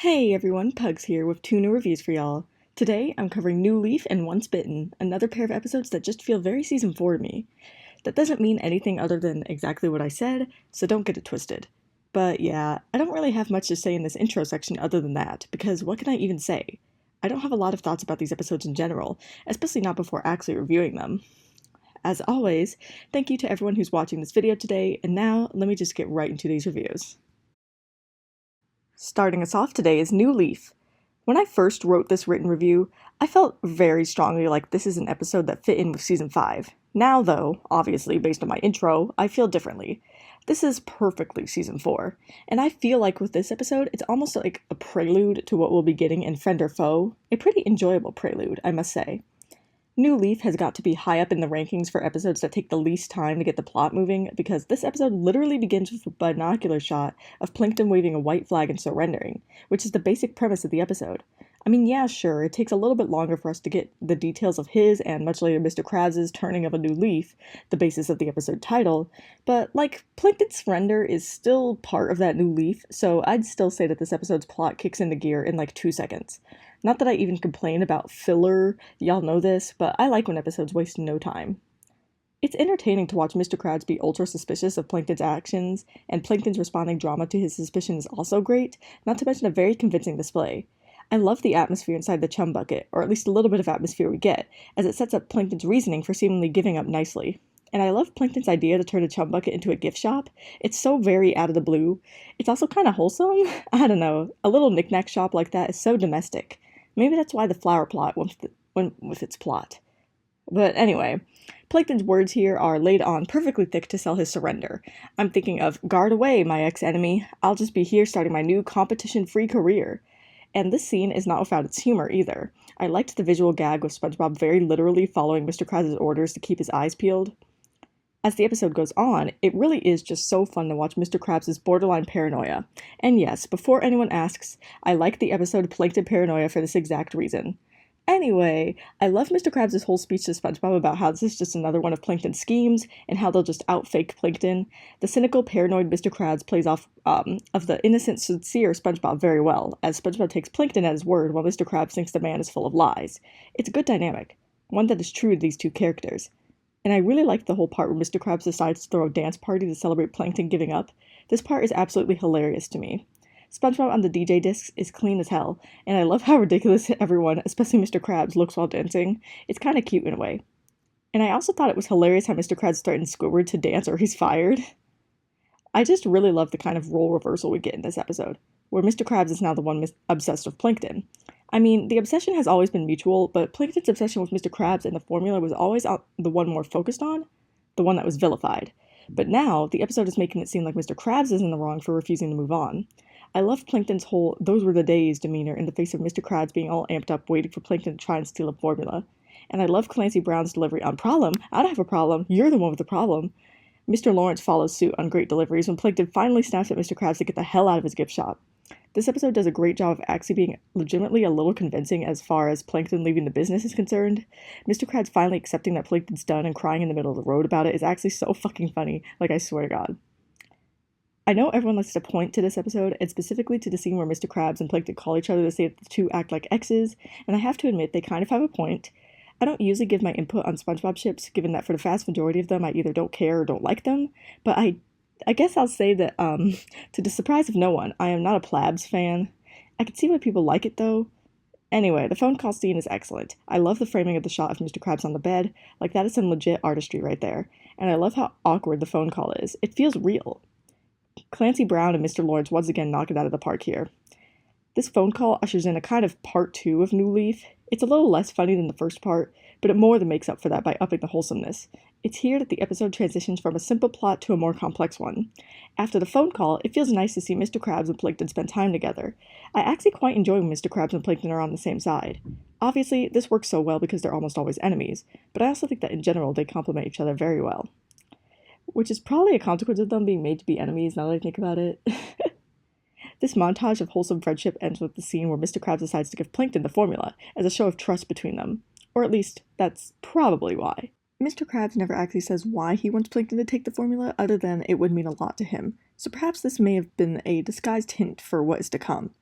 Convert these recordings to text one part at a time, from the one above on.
Hey everyone, Pugs here with two new reviews for y'all. Today, I'm covering new Leaf and Once Bitten, another pair of episodes that just feel very season 4 to me. That doesn't mean anything other than exactly what I said, so don't get it twisted. But yeah, I don't really have much to say in this intro section other than that, because what can I even say? I don't have a lot of thoughts about these episodes in general, especially not before actually reviewing them. As always, thank you to everyone who's watching this video today, and now let me just get right into these reviews. Starting us off today is New Leaf. When I first wrote this written review, I felt very strongly like this is an episode that fit in with season 5. Now though, obviously based on my intro, I feel differently. This is perfectly season 4, and I feel like with this episode, it's almost like a prelude to what we'll be getting in Friend or Foe, a pretty enjoyable prelude, I must say. New Leaf has got to be high up in the rankings for episodes that take the least time to get the plot moving, because this episode literally begins with a binocular shot of Plankton waving a white flag and surrendering, which is the basic premise of the episode. I mean, yeah, sure, it takes a little bit longer for us to get the details of his and much later Mr. Krabs' turning of a new leaf, the basis of the episode title, but, Plankton's surrender is still part of that new leaf, so I'd still say that this episode's plot kicks into gear in 2 seconds. Not that I even complain about filler, y'all know this, but I like when episodes waste no time. It's entertaining to watch Mr. Krabs be ultra suspicious of Plankton's actions, and Plankton's responding drama to his suspicion is also great, not to mention a very convincing display. I love the atmosphere inside the chum bucket, or at least a little bit of atmosphere we get, as it sets up Plankton's reasoning for seemingly giving up nicely. And I love Plankton's idea to turn a chum bucket into a gift shop. It's so very out of the blue. It's also kind of wholesome. I don't know, a little knick-knack shop like that is so domestic. Maybe that's why the flower plot went with its plot. But anyway, Plankton's words here are laid on perfectly thick to sell his surrender. I'm thinking of, guard away, my ex-enemy. I'll just be here starting my new competition-free career. And this scene is not without its humor either. I liked the visual gag with SpongeBob very literally following Mr. Krabs' orders to keep his eyes peeled. As the episode goes on, it really is just so fun to watch Mr. Krabs' borderline paranoia. And yes, before anyone asks, I like the episode Plankton Paranoia for this exact reason. Anyway, I love Mr. Krabs' whole speech to SpongeBob about how this is just another one of Plankton's schemes, and how they'll just outfake Plankton. The cynical, paranoid Mr. Krabs plays off of the innocent, sincere SpongeBob very well, as SpongeBob takes Plankton at his word while Mr. Krabs thinks the man is full of lies. It's a good dynamic, one that is true to these two characters. And I really like the whole part where Mr. Krabs decides to throw a dance party to celebrate Plankton giving up. This part is absolutely hilarious to me. SpongeBob on the DJ discs is clean as hell, and I love how ridiculous everyone, especially Mr. Krabs, looks while dancing. It's kind of cute in a way. And I also thought it was hilarious how Mr. Krabs threatened Squidward to dance or he's fired. I just really love the kind of role reversal we get in this episode, where Mr. Krabs is now the one obsessed with Plankton. I mean, the obsession has always been mutual, but Plankton's obsession with Mr. Krabs and the formula was always the one more focused on, the one that was vilified. But now, the episode is making it seem like Mr. Krabs is in the wrong for refusing to move on. I love Plankton's whole "those were the days" demeanor in the face of Mr. Krabs being all amped up waiting for Plankton to try and steal a formula. And I love Clancy Brown's delivery on "problem? I don't have a problem, you're the one with the problem." Mr. Lawrence follows suit on great deliveries when Plankton finally snaps at Mr. Krabs to get the hell out of his gift shop. This episode does a great job of actually being legitimately a little convincing as far as Plankton leaving the business is concerned. Mr. Krabs finally accepting that Plankton's done and crying in the middle of the road about it is actually so fucking funny, I swear to God. I know everyone likes to point to this episode, and specifically to the scene where Mr. Krabs and Plankton call each other to say that the two act like exes, and I have to admit they kind of have a point. I don't usually give my input on SpongeBob ships, given that for the vast majority of them I either don't care or don't like them, but I guess I'll say that, to the surprise of no one, I am not a Plabs fan. I can see why people like it though. Anyway, the phone call scene is excellent. I love the framing of the shot of Mr. Krabs on the bed, that is some legit artistry right there, and I love how awkward the phone call is. It feels real. Clancy Brown and Mr. Lawrence once again knock it out of the park here. This phone call ushers in a kind of part 2 of New Leaf. It's a little less funny than the first part, but it more than makes up for that by upping the wholesomeness. It's here that the episode transitions from a simple plot to a more complex one. After the phone call, it feels nice to see Mr. Krabs and Plankton spend time together. I actually quite enjoy when Mr. Krabs and Plankton are on the same side. Obviously, this works so well because they're almost always enemies, but I also think that in general they complement each other very well. Which is probably a consequence of them being made to be enemies now that I think about it. This montage of wholesome friendship ends with the scene where Mr. Krabs decides to give Plankton the formula, as a show of trust between them. Or at least, that's probably why. Mr. Krabs never actually says why he wants Plankton to take the formula, other than it would mean a lot to him, so perhaps this may have been a disguised hint for what is to come.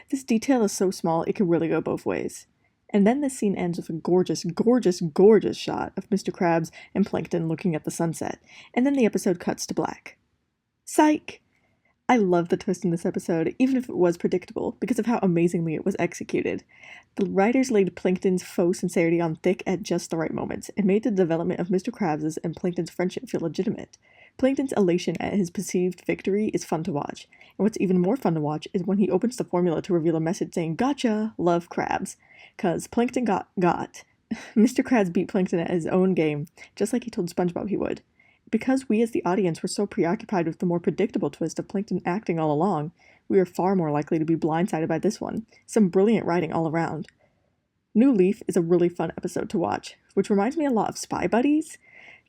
This detail is so small it could really go both ways. And then this scene ends with a gorgeous, gorgeous, gorgeous shot of Mr. Krabs and Plankton looking at the sunset, and then the episode cuts to black. Psych! I love the twist in this episode, even if it was predictable, because of how amazingly it was executed. The writers laid Plankton's faux sincerity on thick at just the right moments, and made the development of Mr. Krabs' and Plankton's friendship feel legitimate. Plankton's elation at his perceived victory is fun to watch, and what's even more fun to watch is when he opens the formula to reveal a message saying, "Gotcha, love Krabs," cause Plankton got. Mr. Krabs beat Plankton at his own game, just like he told SpongeBob he would. Because we as the audience were so preoccupied with the more predictable twist of Plankton acting all along, we were far more likely to be blindsided by this one. Some brilliant writing all around. New Leaf is a really fun episode to watch, which reminds me a lot of Spy Buddies.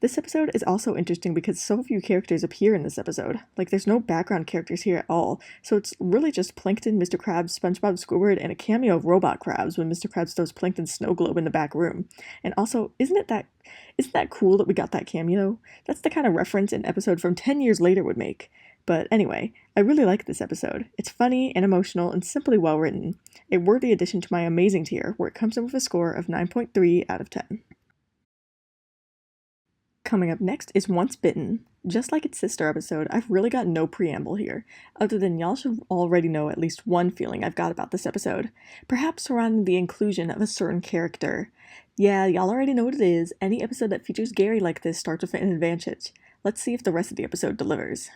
This episode is also interesting because so few characters appear in this episode. Like, there's no background characters here at all, so it's really just Plankton, Mr. Krabs, SpongeBob, Squidward, and a cameo of Robot Krabs when Mr. Krabs throws Plankton's snow globe in the back room. And also, isn't that cool that we got that cameo? That's the kind of reference an episode from 10 years later would make. But anyway, I really like this episode. It's funny and emotional and simply well written. A worthy addition to my amazing tier, where it comes in with a score of 9.3 out of 10. Coming up next is Once Bitten. Just like its sister episode, I've really got no preamble here, other than y'all should already know at least one feeling I've got about this episode, perhaps surrounding the inclusion of a certain character. Yeah, y'all already know what it is. Any episode that features Gary like this starts with an advantage. Let's see if the rest of the episode delivers.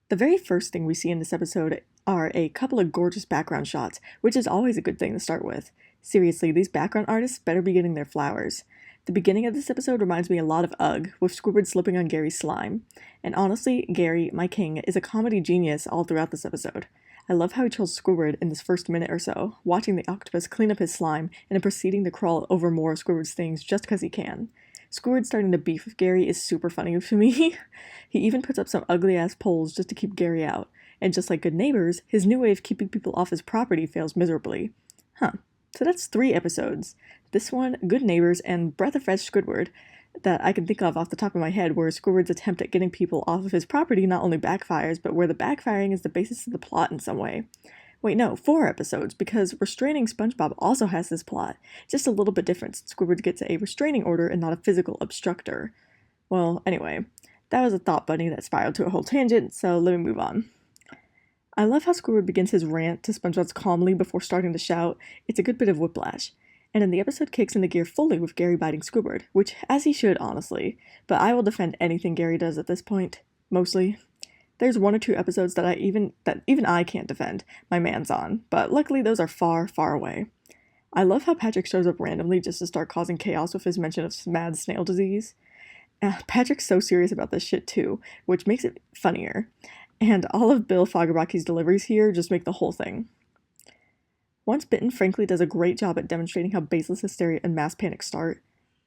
The very first thing we see in this episode are a couple of gorgeous background shots, which is always a good thing to start with. Seriously, these background artists better be getting their flowers. The beginning of this episode reminds me a lot of Ugh, with Squidward slipping on Gary's slime. And honestly, Gary, my king, is a comedy genius all throughout this episode. I love how he trolls Squidward in this first minute or so, watching the octopus clean up his slime and then proceeding to crawl over more of Squidward's things just because he can. Squidward starting to beef with Gary is super funny to me. He even puts up some ugly-ass poles just to keep Gary out. And just like good neighbors, his new way of keeping people off his property fails miserably. So that's 3 episodes. This one, Good Neighbors, and Breath of Fresh Squidward, that I can think of off the top of my head, where Squidward's attempt at getting people off of his property not only backfires, but where the backfiring is the basis of the plot in some way. Wait, no, 4 episodes, because Restraining SpongeBob also has this plot, just a little bit different since Squidward gets a restraining order and not a physical obstructor. Well, anyway, that was a thought bunny that spiraled to a whole tangent, so let me move on. I love how Squidward begins his rant to SpongeBob's calmly before starting to shout. It's a good bit of whiplash. And then the episode kicks into gear fully with Gary biting Squidward, which, as he should, honestly, but I will defend anything Gary does at this point, mostly. There's 1 or 2 episodes that even I can't defend my man's on, but luckily those are far, far away. I love how Patrick shows up randomly just to start causing chaos with his mention of mad snail disease. Patrick's so serious about this shit too, which makes it funnier. And all of Bill Fogarbachi's deliveries here just make the whole thing. Once Bitten frankly does a great job at demonstrating how baseless hysteria and mass panic start.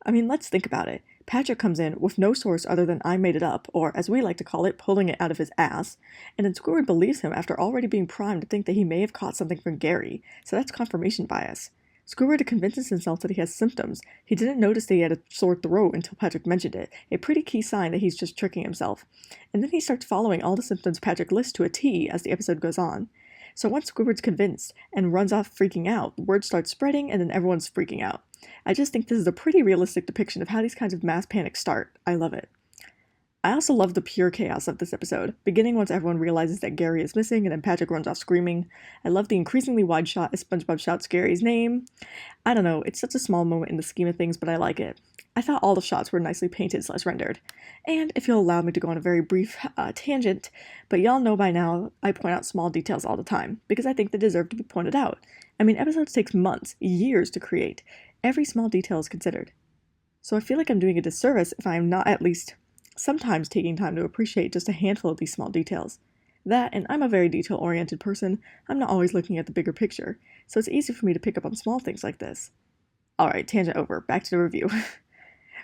I mean, let's think about it. Patrick comes in with no source other than I made it up, or as we like to call it, pulling it out of his ass, and then Squidward believes him after already being primed to think that he may have caught something from Gary, so that's confirmation bias. Squidward convinces himself that he has symptoms. He didn't notice that he had a sore throat until Patrick mentioned it, a pretty key sign that he's just tricking himself. And then he starts following all the symptoms Patrick lists to a T as the episode goes on. So once Squidward's convinced and runs off freaking out, word starts spreading and then everyone's freaking out. I just think this is a pretty realistic depiction of how these kinds of mass panics start. I love it. I also love the pure chaos of this episode, beginning once everyone realizes that Gary is missing and then Patrick runs off screaming. I love the increasingly wide shot as SpongeBob shouts Gary's name. I don't know, it's such a small moment in the scheme of things, but I like it. I thought all the shots were nicely painted / rendered. And if you'll allow me to go on a very brief tangent, but y'all know by now I point out small details all the time, because I think they deserve to be pointed out. I mean, episodes take months, years to create. Every small detail is considered. So I feel like I'm doing a disservice if I am not at least sometimes taking time to appreciate just a handful of these small details. That, and I'm a very detail-oriented person, I'm not always looking at the bigger picture, so it's easy for me to pick up on small things like this. Alright, tangent over, back to the review.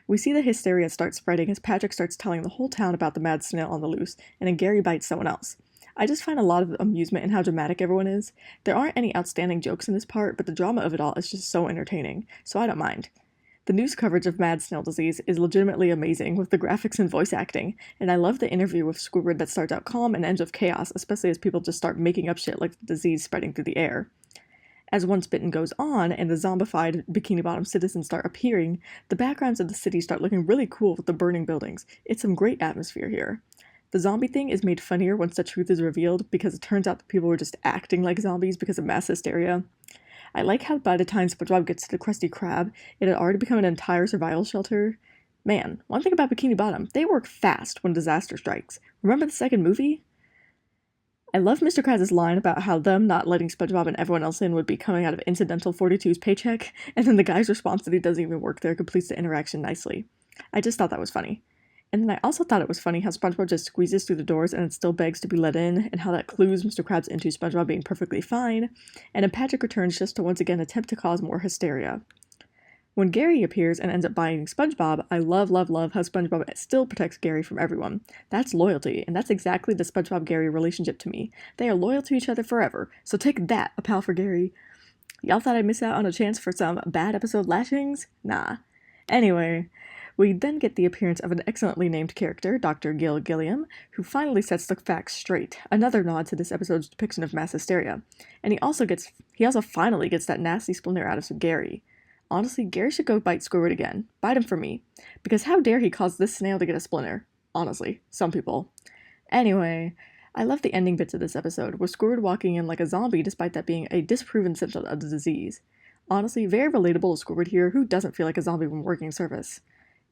We see the hysteria start spreading as Patrick starts telling the whole town about the mad snail on the loose, and then Gary bites someone else. I just find a lot of amusement in how dramatic everyone is. There aren't any outstanding jokes in this part, but the drama of it all is just so entertaining, so I don't mind. The news coverage of mad snail disease is legitimately amazing with the graphics and voice acting, and I love the interview with Squidward that starts out calm and ends with chaos, especially as people just start making up shit like the disease spreading through the air. As Once Bitten goes on and the zombified Bikini Bottom citizens start appearing, the backgrounds of the city start looking really cool with the burning buildings. It's some great atmosphere here. The zombie thing is made funnier once the truth is revealed because it turns out that people were just acting like zombies because of mass hysteria. I like how by the time SpongeBob gets to the Krusty Krab, it had already become an entire survival shelter. Man, one thing about Bikini Bottom, they work fast when disaster strikes. Remember the second movie? I love Mr. Krabs' line about how them not letting SpongeBob and everyone else in would be coming out of Incidental 42's paycheck, and then the guy's response that he doesn't even work there completes the interaction nicely. I just thought that was funny. And then I also thought it was funny how SpongeBob just squeezes through the doors and it still begs to be let in, and how that clues Mr. Krabs into SpongeBob being perfectly fine, and then Patrick returns just to once again attempt to cause more hysteria. When Gary appears and ends up biting SpongeBob, I love how SpongeBob still protects Gary from everyone. That's loyalty, and that's exactly the SpongeBob-Gary relationship to me. They are loyal to each other forever, so take that, a pal for Gary. Y'all thought I'd miss out on a chance for some bad episode lashings? Nah. Anyway, we then get the appearance of an excellently named character, Dr. Gil Gilliam, who finally sets the facts straight, another nod to this episode's depiction of mass hysteria. And he also finally gets that nasty splinter out of Gary. Honestly, Gary should go bite Squidward again. Bite him for me. Because how dare he cause this snail to get a splinter? Honestly, some people. Anyway, I love the ending bits of this episode, with Squidward walking in like a zombie despite that being a disproven symptom of the disease. Honestly, very relatable to Squidward here, who doesn't feel like a zombie when working service.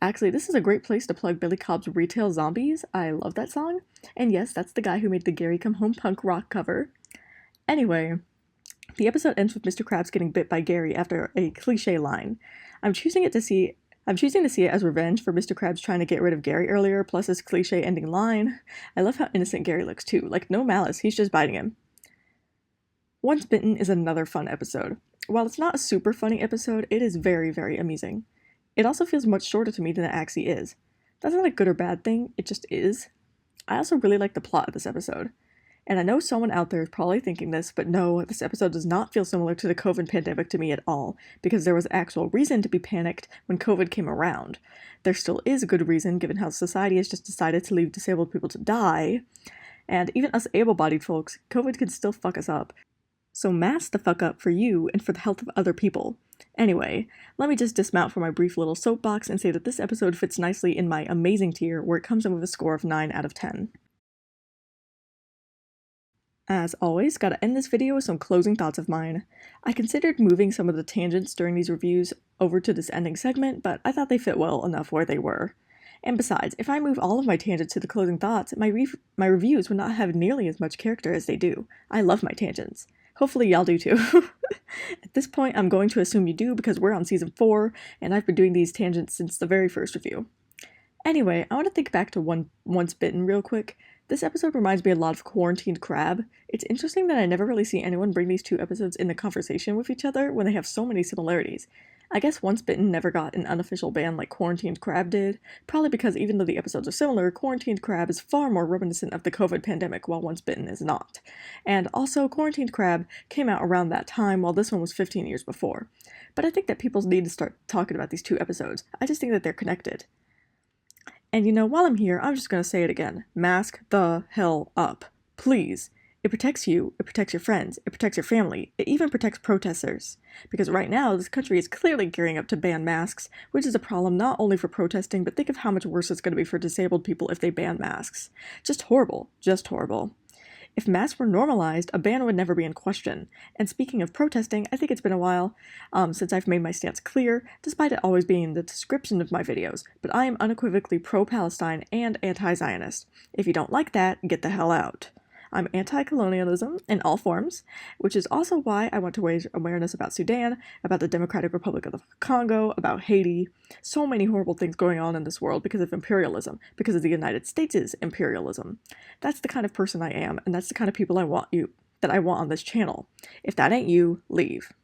Actually, this is a great place to plug Billy Cobb's Retail Zombies. I love that song. And yes, that's the guy who made the Gary Come Home punk rock cover. Anyway, the episode ends with Mr. Krabs getting bit by Gary after a cliche line. I'm choosing to see it as revenge for Mr. Krabs trying to get rid of Gary earlier, plus his cliche ending line. I love how innocent Gary looks too, like no malice, he's just biting him. Once Bitten is another fun episode. While it's not a super funny episode, it is very, very amusing. It also feels much shorter to me than it actually is. That's not a good or bad thing, it just is. I also really like the plot of this episode. And I know someone out there is probably thinking this, but no, this episode does not feel similar to the COVID pandemic to me at all, because there was actual reason to be panicked when COVID came around. There still is a good reason, given how society has just decided to leave disabled people to die, and even us able-bodied folks, COVID can still fuck us up. So mask the fuck up for you and for the health of other people. Anyway, let me just dismount from my brief little soapbox and say that this episode fits nicely in my amazing tier, where it comes in with a score of 9 out of 10. As always, gotta end this video with some closing thoughts of mine. I considered moving some of the tangents during these reviews over to this ending segment, but I thought they fit well enough where they were. And besides, if I move all of my tangents to the closing thoughts, my reviews would not have nearly as much character as they do. I love my tangents. Hopefully y'all do too. At this point, I'm going to assume you do because we're on season 4, and I've been doing these tangents since the very first review. Anyway, I want to think back to Once Bitten real quick. This episode reminds me a lot of Quarantined Crab. It's interesting that I never really see anyone bring these two episodes into conversation with each other when they have so many similarities. I guess Once Bitten never got an unofficial ban like Quarantined Crab did, probably because even though the episodes are similar, Quarantined Crab is far more reminiscent of the COVID pandemic while Once Bitten is not. And also, Quarantined Crab came out around that time while this one was 15 years before. But I think that people need to start talking about these two episodes. I just think that they're connected. And you know, while I'm here, I'm just gonna say it again. Mask the hell up. Please. It protects you, it protects your friends, it protects your family, it even protects protesters. Because right now, this country is clearly gearing up to ban masks, which is a problem not only for protesting, but think of how much worse it's gonna be for disabled people if they ban masks. Just horrible. Just horrible. If masks were normalized, a ban would never be in question. And speaking of protesting, I think it's been a while since I've made my stance clear, despite it always being in the description of my videos, but I am unequivocally pro-Palestine and anti-Zionist. If you don't like that, get the hell out. I'm anti-colonialism in all forms, which is also why I want to raise awareness about Sudan, about the Democratic Republic of the Congo, about Haiti. So many horrible things going on in this world because of imperialism, because of the United States' imperialism. That's the kind of person I am, and that's the kind of people that I want on this channel. If that ain't you, leave.